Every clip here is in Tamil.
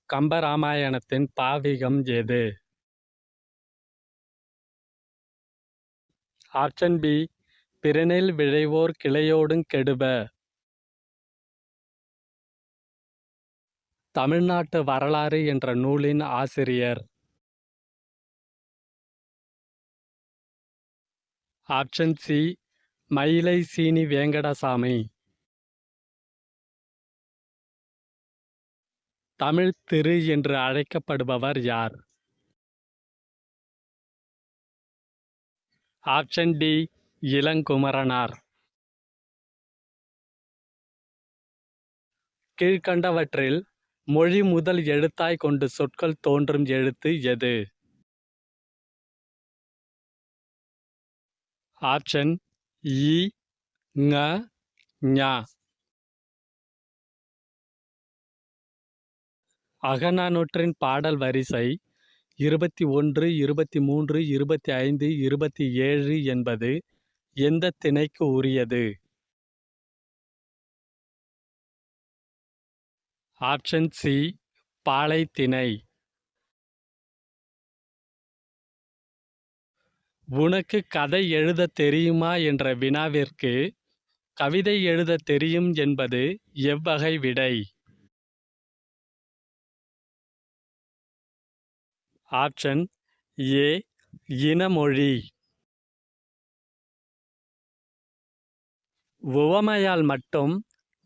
கம்பராமாயணத்தின் பாவிகம் எது? ஆப்ஷன் பி பிறனில் விழைவோர் கிளையோடுங் கெடுப. தமிழ்நாட்டு வரலாறு என்ற நூலின் ஆசிரியர். ஆப்ஷன் சி மயிலை சீனி வேங்கடசாமி. தமிழ் திரு என்று அழைக்கப்படுபவர் யார்? Option D Ilangumaranar. கீழ்க்கண்டவற்றில் மொழி முதல் எழுத்தாய் கொண்டு சொற்கள் தோன்றும் எழுத்து எது? ஆப்ஷன் இ ங ஞ. அகநானூற்றின் பாடல் வரிசை 21, 23, 25, 27 என்பது எந்த திணைக்கு உரியது? ஆப்ஷன் சி பாலை திணை. உனக்கு கதை எழுதத் தெரியுமா என்ற வினாவிற்கு கவிதை எழுதத் தெரியும் என்பது எவ்வகை விடை? Option A இனமொழி. உவமையால் மட்டும்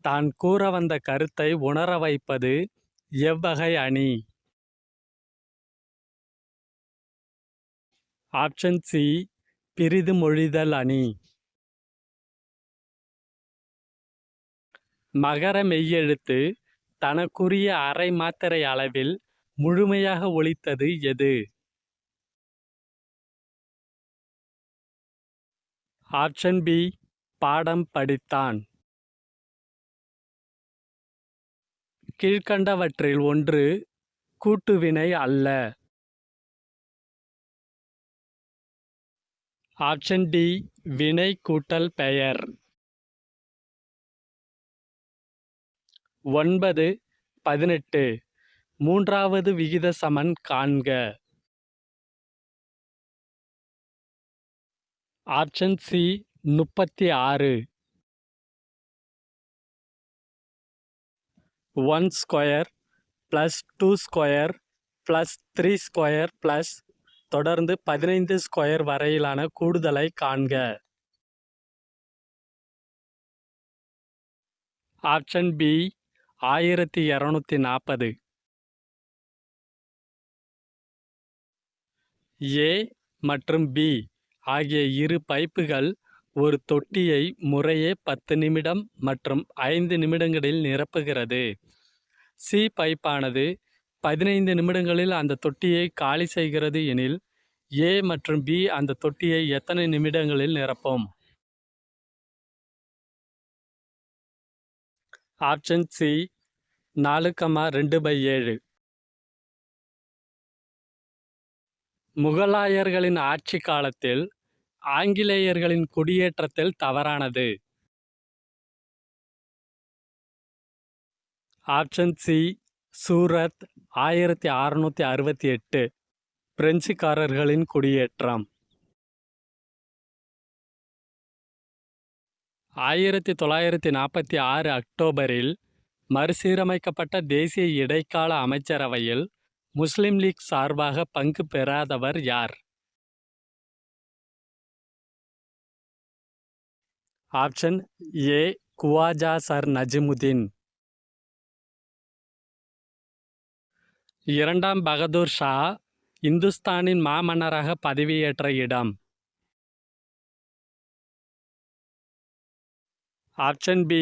தான் கூற வந்த கருத்தை உணர வைப்பது எவ்வகை அணி? ஆப்ஷன் சி பிறிது மொழிதல் அணி. மகர மெய்யெழுத்து தனக்குரிய அரை மாத்திரை அளவில் முழுமையாக ஒலித்தது எது? ஆப்ஷன் பி பாடம் படித்தான். கீழ்க்கண்டவற்றில் ஒன்று கூட்டுவினை அல்ல. ஆப்ஷன் டி வினை கூட்டல் பெயர். 9, 18 மூன்றாவது விகித சமன் காண்க. Option C 36. 1 square plus 2 square plus 3 square plus தொடர்ந்து 15 ஸ்கொயர் வரையிலான கூடுதலை காண்க. Option B 1240. ஏ மற்றும் பி ஆகிய இரு பைப்புகள் ஒரு தொட்டியை முறையே 10 நிமிடம் மற்றும் 5 நிமிடங்களில் நிரப்புகிறது. சி பைப்பானது 15 நிமிடங்களில் அந்த தொட்டியை காலி செய்கிறது எனில் ஏ மற்றும் பி அந்த தொட்டியை எத்தனை நிமிடங்களில் நிரப்பும்? Option C 4,2/7. முகலாயர்களின் ஆட்சி காலத்தில் ஆங்கிலேயர்களின் குடியேற்றத்தில் தவறானது. ஆப்ஷன் சி சூரத் 1668 பிரெஞ்சுக்காரர்களின் குடியேற்றம். 1946 அக்டோபரில் மறுசீரமைக்கப்பட்ட தேசிய இடைக்கால அமைச்சரவையில் முஸ்லிம் லீக் சார்பாக பங்கு பெறாதவர் யார்? Option A Khwaja sir Nazimuddin. இரண்டாம் பகதூர் ஷா இந்துஸ்தானின் மாமன்னராக பதவியேற்ற இடம்? ஆப்ஷன் பி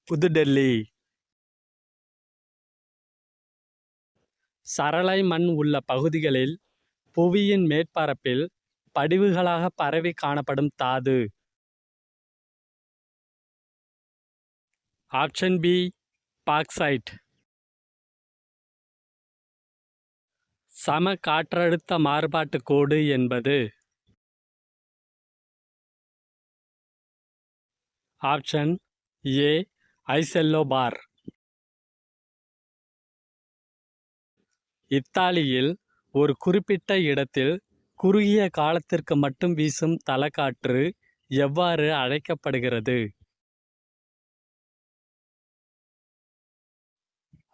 புதுடெல்லி. சரளை மண் உள்ள பகுதிகளில் புவியின் மேற்பரப்பில் படிவுகளாக பரவி காணப்படும் தாது? Option B bauxite. சம காற்றழுத்த மாறுபாட்டு கோடு என்பது? Option A isallobar. இத்தாலியில் ஒரு குறிப்பிட்ட இடத்தில் குறுகிய காலத்திற்கு மட்டும் வீசும் தலக்காற்று எவ்வாறு அழைக்கப்படுகிறது?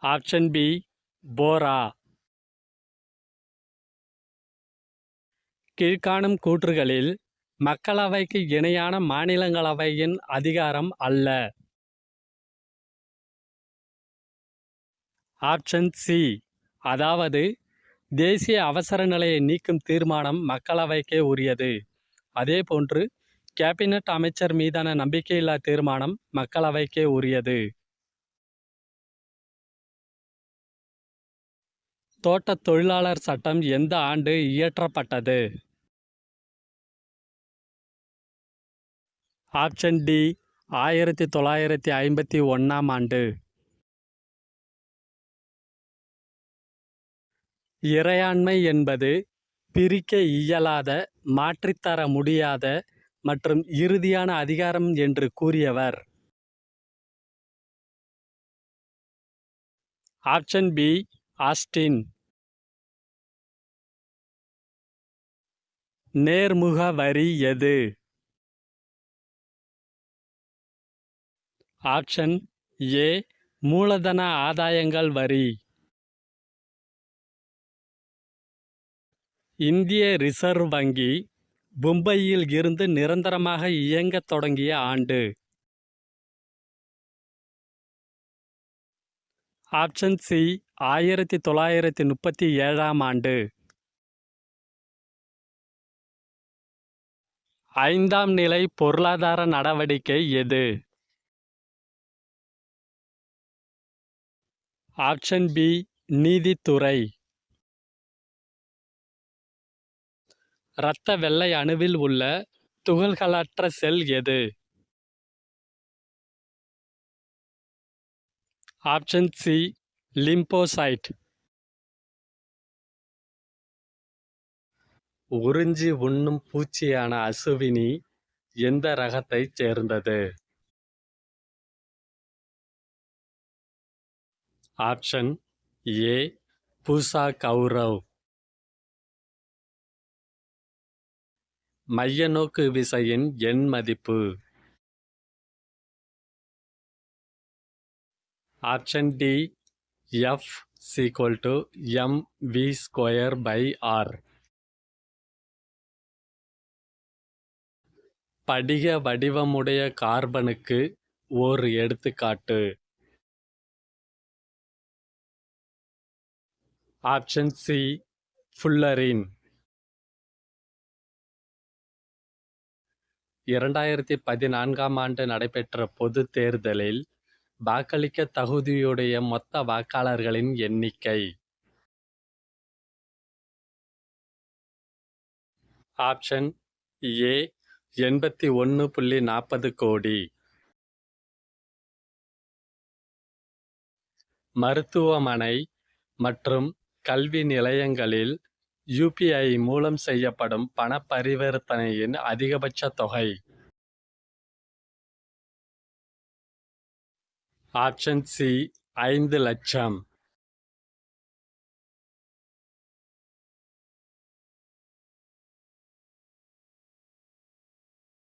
Option B bora. கீழ்காணும் கூற்றுகளில் மக்களவைக்கு இணையான மாநிலங்களவையின் அதிகாரம் அல்ல. ஆப்ஷன் சி, அதாவது தேசிய அவசர நிலையை நீக்கும் தீர்மானம் மக்களவைக்கே உரியது. அதேபோன்று கேபினட் அமைச்சர் மீதான நம்பிக்கையில்லா தீர்மானம் மக்களவைக்கே உரியது. தோட்டத் தொழிலாளர் சட்டம் எந்த ஆண்டு இயற்றப்பட்டது? ஆப்ஷன் டி 1951ஆம் ஆண்டு. இறையாண்மை என்பது பிரிக்க இயலாத, மாற்றித்தர முடியாத மற்றும் இறுதியான அதிகாரம் என்று கூறியவர்? Option B Austin. நேர்முக வரி எது? ஆப்ஷன் ஏ மூலதன ஆதாயங்கள் வரி. இந்திய ரிசர்வ் வங்கி மும்பையில் இருந்து நிரந்தரமாக இயங்கத் தொடங்கிய ஆண்டு? ஆப்ஷன் சி 1937ஆம் ஆண்டு. 5ஆம் நிலை பொருளாதார நடவடிக்கை எது? ஆப்ஷன் பி நீதித்துறை. இரத்த வெள்ளை அணுவில் உள்ள துகள்களற்ற செல் எது? Option C lymphocyte. உறிஞ்சி உண்ணும் பூச்சியான அசுவினி எந்த ரகத்தைச் சேர்ந்தது? Option A Pusa Gaurav. மைய நோக்கு விசையின் எண் மதிப்பு? Option D F mv²/r. படிக வடிவமுடைய கார்பனுக்கு ஓர் எடுத்துக்காட்டு? Option C fullerene. 2014ஆம் ஆண்டு நடைபெற்ற பொதுத் தேர்தலில் வாக்களிக்க தகுதியுடைய மொத்த வாக்காளர்களின் எண்ணிக்கை? ஆப்ஷன் ஏ 81.40 கோடி. மருத்துவமனை மற்றும் கல்வி நிலையங்களில் யூபிஐ மூலம் செய்யப்படும் பண பரிவர்த்தனையின் அதிகபட்ச தொகை? ஆப்ஷன் சி 5 லட்சம்.